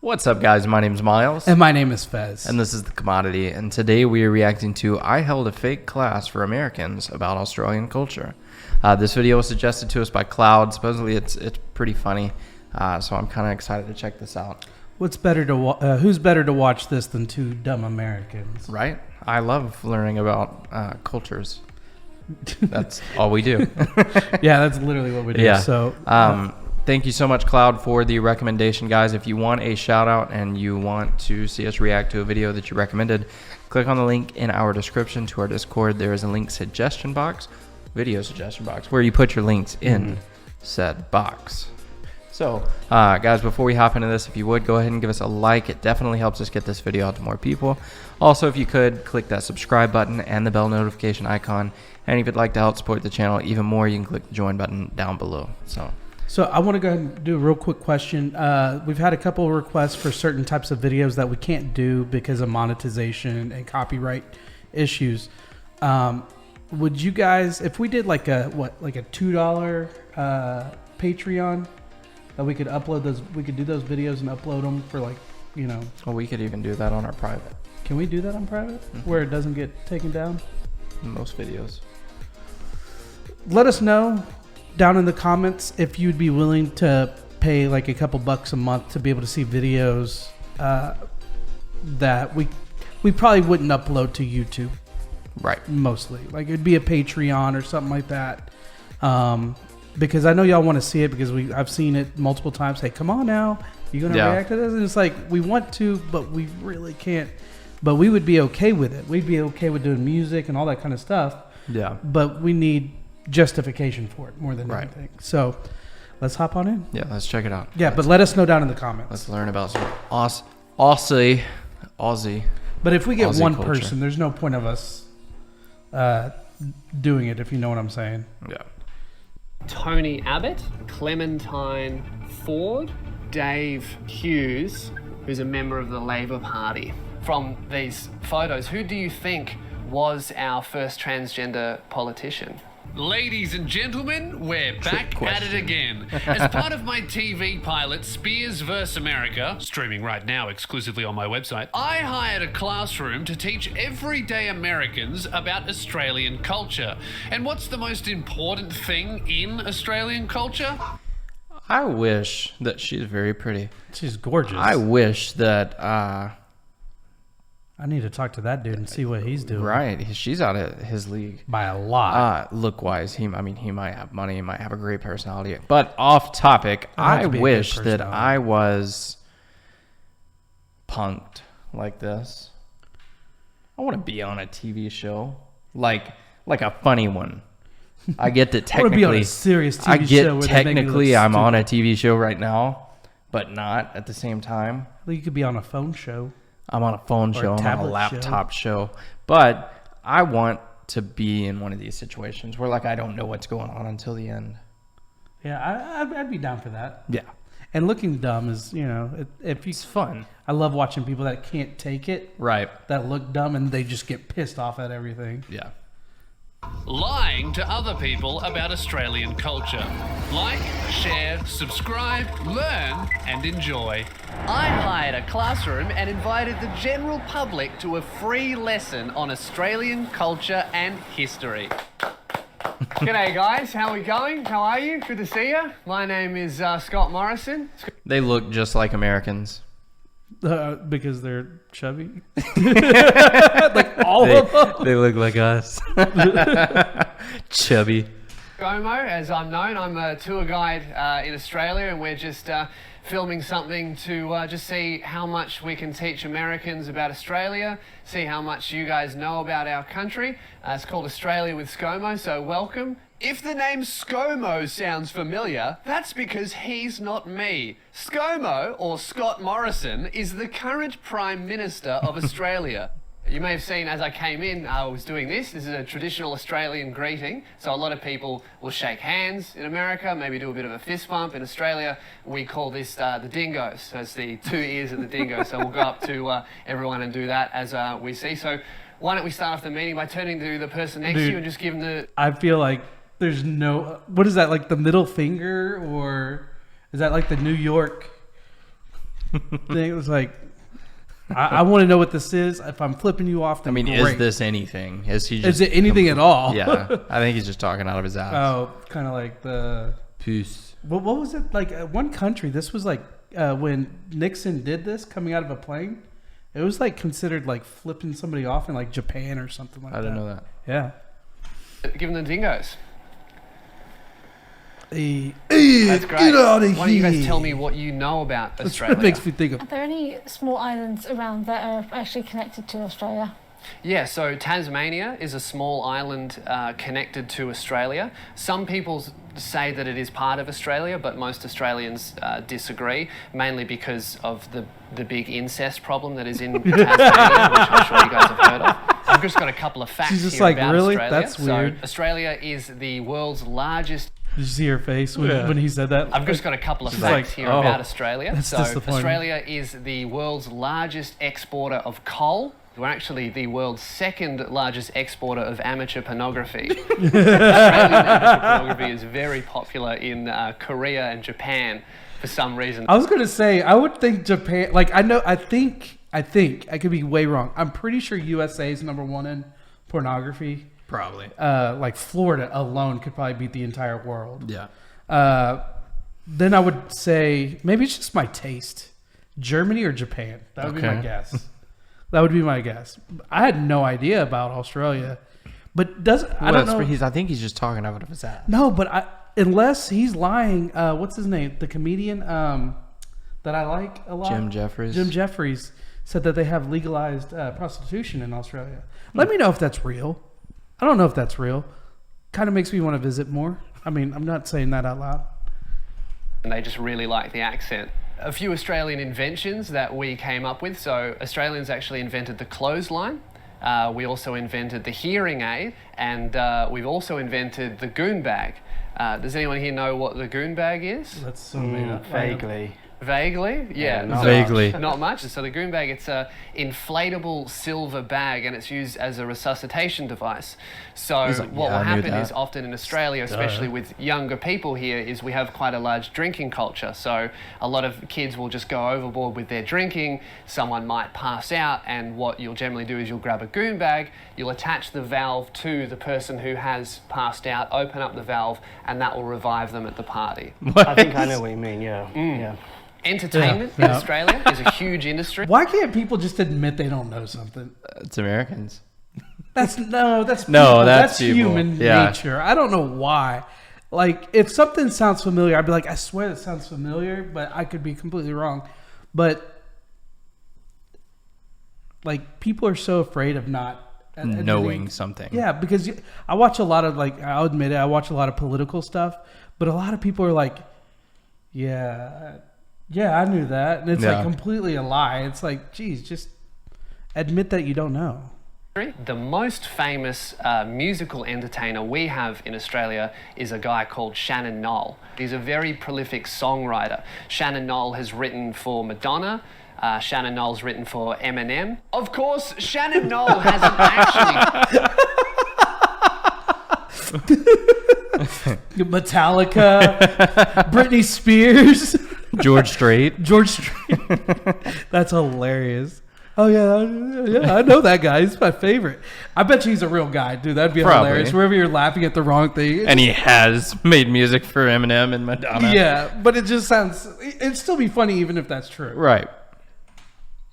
What's up, guys? My name is Miles. And my name is Fez. And this is The Commodity. And today we are reacting to I held a fake class for Americans about Australian culture. This video was suggested to us by Cloud. Supposedly it's pretty funny. So I'm kind of excited to check this out. Who's better to watch this than two dumb Americans? Right? I love learning about cultures. That's all we do. Yeah, that's literally what we do. Yeah. So, thank you so much, Cloud, for the recommendation, guys. If you want a shout out and you want to see us react to a video that you recommended, click on the link in our description to our Discord. There is a link suggestion box, video suggestion box, where you put your links in said box. So, guys, before we hop into this, if you would, go ahead and give us a like. It definitely helps us get this video out to more people. Also, if you could, click that subscribe button and the bell notification icon. And if you'd like to help support the channel even more, you can click the join button down below. So I want to go ahead and do a real quick question. We've had a couple of requests for certain types of videos that we can't do because of monetization and copyright issues. Would you guys, if we did like a $2 Patreon, that we could upload those, we could do those videos and upload them for like, you know. Well, we could even do that on our private. Can we do that on private where it doesn't get taken down? Most videos. Let us know down in the comments if you'd be willing to pay like a couple bucks a month to be able to see videos that we probably wouldn't upload to YouTube. Right. Mostly. Like it'd be a Patreon or something like that. Because I know y'all want to see it because I've seen it multiple times. Hey, come on now. You going to react to this? And it's like, we want to, but we really can't. But we would be okay with it. We'd be okay with doing music and all that kind of stuff. Yeah. But we need justification for it more than anything. So let's hop on in. Yeah, let's check it out. Yeah, but let us know down in the comments. Let's learn about some Aussie. But if we get Aussie one culture. person, there's no point of us doing it, if you know what I'm saying. Yeah. Tony Abbott, Clementine Ford, Dave Hughes, who's a member of the Labor Party. From these photos, who do you think was our first transgender politician? Ladies and gentlemen, we're back at it again. As part of my TV pilot, Spears vs. America, streaming right now exclusively on my website, I hired a classroom to teach everyday Americans about Australian culture. And what's the most important thing in Australian culture? I wish that she's very pretty. She's gorgeous. I wish that I need to talk to that dude and see what he's doing. Right. She's out of his league. By a lot. Look-wise, he might have money, he might have a great personality. But off topic, I wish that I was punked like this. I want to be on a TV show. Like a funny one. I get that technically... I want to be on a serious TV show. Technically, I'm on a TV show right now, but not at the same time. Well, you could be on a phone show. I'm on a phone show, I'm on a laptop show. But I want to be in one of these situations where, like, I don't know what's going on until the end. Yeah, I'd be down for that. Yeah. And looking dumb is, you know, it's fun. I love watching people that can't take it. Right. That look dumb and they just get pissed off at everything. Yeah. Lying to other people about Australian culture. Like, share, subscribe, learn, and enjoy. I hired a classroom and invited the general public to a free lesson on Australian culture and history. G'day guys, how are we going? How are you? Good to see you. My name is Scott Morrison. They look just like Americans. Because they're chubby? Like all of them? They look like us. Chubby. ScoMo, as I'm known, I'm a tour guide in Australia, and we're just filming something to just see how much we can teach Americans about Australia, see how much you guys know about our country. It's called Australia with ScoMo, so welcome. If the name ScoMo sounds familiar, that's because he's not me. ScoMo, or Scott Morrison, is the current Prime Minister of Australia. You may have seen as I came in, I was doing this. This is a traditional Australian greeting. So a lot of people will shake hands in America, maybe do a bit of a fist bump. In Australia, we call this the dingoes. So it's the two ears of the dingo. So we'll go up to everyone and do that as we see. So why don't we start off the meeting by turning to the person next to you and just give them the... I feel like there's no... What is that, like the middle finger? Or is that like the New York... thing. It was like, I want to know what this is. If I'm flipping you off, then great. Is this anything? Is he? Is it anything at all? Yeah, I think he's just talking out of his ass. Oh, kind of like the Peace. What was it like? One country. This was like when Nixon did this, coming out of a plane. It was like considered like flipping somebody off in like Japan or something like that. I didn't know that. Yeah. Give them the dingoes. Hey, That's great. get out of Why don't you guys here. tell me what you know about Australia? That makes me think of. Are there any small islands around that are actually connected to Australia? Yeah, so Tasmania is a small island connected to Australia. Some people say that it is part of Australia, but most Australians disagree, mainly because of the big incest problem that is in Tasmania, which I'm sure you guys have heard of. I've just got a couple of facts She's just here like, about really? Australia. That's weird. So Australia is the world's largest... Did you see her face when he said that? I've just got a couple of She's facts like, here oh, about Australia. that's So disappointing. Australia is the world's largest exporter of coal. We're actually the world's second largest exporter of amateur pornography. Australian amateur pornography is very popular in Korea and Japan for some reason. I was gonna say I would think Japan. Like I think I could be way wrong. I'm pretty sure USA is number one in pornography. Probably. Like Florida alone could probably beat the entire world. Yeah. Then I would say maybe it's just my taste. Germany or Japan. That would be my Okay. guess. That would be my guess. I had no idea about Australia, but I don't know. I think he's just talking out of his ass. No, but unless he's lying. What's his name? The comedian that I like a lot. Jim Jeffries. Jim Jeffries said that they have legalized prostitution in Australia. Let me know if that's real. I don't know if that's real. Kind of makes me want to visit more. I mean, I'm not saying that out loud. And they just really like the accent. A few Australian inventions that we came up with. So Australians actually invented the clothesline. We also invented the hearing aid, and we've also invented the goon bag. Does anyone here know what the goon bag is? That's so made up. Vaguely. Vaguely? Yeah. not Vaguely. Not much. So the goon bag, it's a inflatable silver bag, and it's used as a resuscitation device. So He's like, what yeah, will I knew happen is that. often in Australia, especially with younger people here, is we have quite a large drinking culture. So a lot of kids will just go overboard with their drinking. Someone might pass out, and what you'll generally do is you'll grab a goon bag, you'll attach the valve to the person who has passed out, open up the valve, and that will revive them at the party. I think I know what you mean, yeah. Yeah. Entertainment in Yeah. Australia is a huge industry. Why can't people just admit they don't know something? It's Americans. That's No, people. that's people. human Yeah. nature. I don't know why. Like if something sounds familiar, I'd be like, I swear that sounds familiar, but I could be completely wrong. But like people are so afraid of not Knowing something. Yeah, because I watch a lot of I'll admit it, I watch a lot of political stuff, but a lot of people are like, yeah, I knew that, and it's Yeah. like completely a lie. It's like, geez, just admit that you don't know. The most famous musical entertainer we have in Australia is a guy called Shannon Noll. He's a very prolific songwriter. Shannon Noll has written for Madonna. Shannon Noll's written for Eminem. Of course, Shannon Noll hasn't actually... Metallica, Britney Spears, George Strait. George Strait. That's hilarious. Oh yeah, I know that guy. He's my favorite. I bet you he's a real guy, dude. That'd be Probably. hilarious. Wherever you're laughing at the wrong thing. And he has made music for Eminem and Madonna. Yeah, but it just sounds. It'd still be funny even if that's true. Right.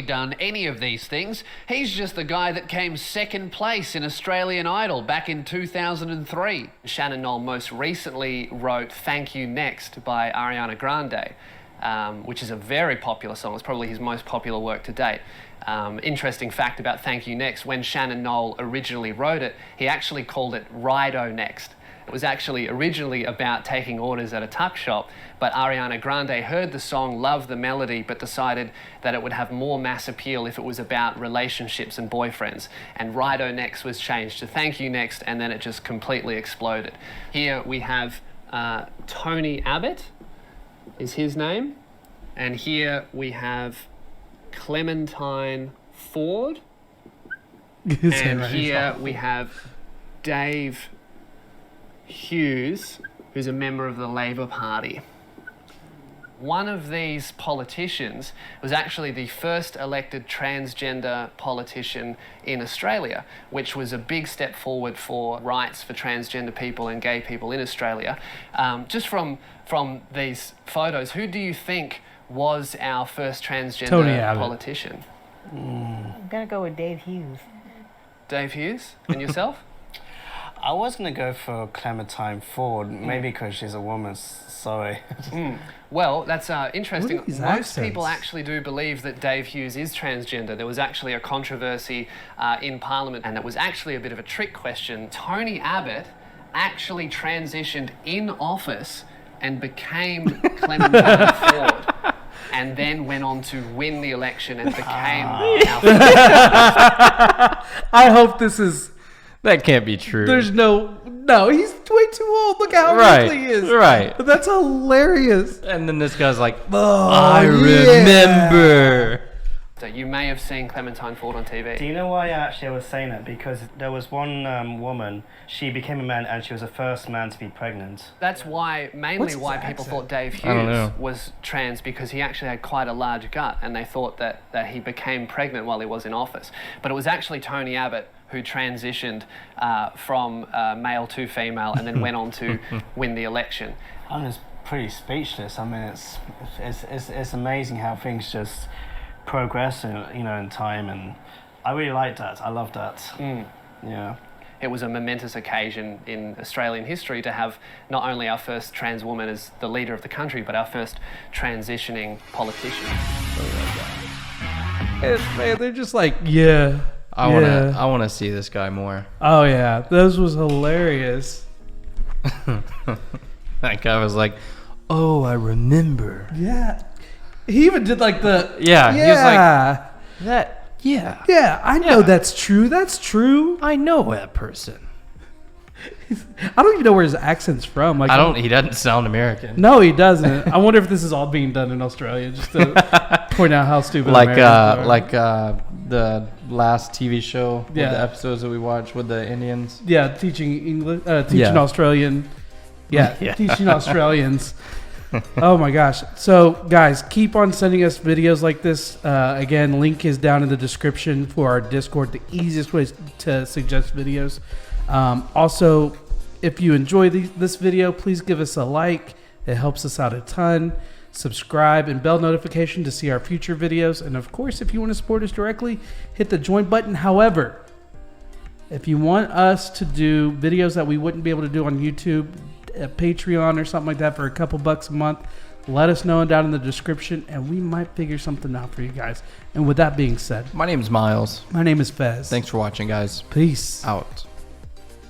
done any of these things. He's just the guy that came second place in Australian Idol back in 2003. Shannon Noll most recently wrote Thank You Next by Ariana Grande, which is a very popular song. It's probably his most popular work to date. Interesting fact about Thank You Next, when Shannon Noll originally wrote it, he actually called it Rido Next. It was actually originally about taking orders at a tuck shop, but Ariana Grande heard the song, loved the melody, but decided that it would have more mass appeal if it was about relationships and boyfriends. And Rido Next was changed to Thank You Next, and then it just completely exploded. Here we have Tony Abbott, is his name. And here we have Clementine Ford. And here we have Dave Hughes, who's a member of the Labor Party. one of these politicians was actually the first elected transgender politician in Australia, which was a big step forward for rights for transgender people and gay people in Australia. Just from these photos, who do you think was our first transgender politician? I'm gonna go with Dave Hughes. Dave Hughes? And yourself? I was going to go for Clementine Ford, maybe because she's a woman, sorry. Well, that's interesting. What are these Most accents? people actually do believe that Dave Hughes is transgender. There was actually a controversy in Parliament, and it was actually a bit of a trick question. Tony Abbott actually transitioned in office and became Clementine Ford, and then went on to win the election and became our I hope this is. That can't be true. There's no, he's way too old. Look how Right, old he is. right. That's hilarious. And then this guy's like, Oh, I remember. So you may have seen Clementine Ford on Do TV. you know why actually I was saying that? Because there was one woman, she became a man and she was the first man to be pregnant. That's why, mainly why people thought Dave I don't know. Hughes was trans, because he actually had quite a large gut, and they thought that he became pregnant while he was in office. But it was actually Tony Abbott who transitioned from male to female and then went on to win the election. I'm just pretty speechless. I mean, it's amazing how things just progress, in time, and I really like that. I love that. Yeah. It was a momentous occasion in Australian history to have not only our first trans woman as the leader of the country, but our first transitioning politician. Man, they're just like, yeah. I want to see this guy more. Oh yeah, this was hilarious. That guy was like, oh, I remember. Yeah, he even did like the He was like that. Yeah, yeah. I know that's true. That's true. I know that person. I don't even know where his accent's from. Like, He doesn't sound American. No, he doesn't. I wonder if this is all being done in Australia just to point out how stupid. Like Americans are. the last TV show, with Yeah. the episodes that we watched with the Indians. Yeah, teaching English, teaching Yeah. Australian. Yeah, Yeah. teaching Australians. Oh my gosh. So, guys, keep on sending us videos like this. Again, link is down in the description for our Discord, the easiest way to suggest videos. Also, if you enjoy this video, please give us a like. It helps us out a ton. Subscribe and bell notification to see our future videos. And of course, if you want to support us directly, hit the join button. However, if you want us to do videos that we wouldn't be able to do on YouTube, Patreon or something like that for a couple bucks a month, let us know down in the description and we might figure something out for you guys. And with that being said, My name's Miles. my name is Fez. Thanks for watching, guys. Peace. Out.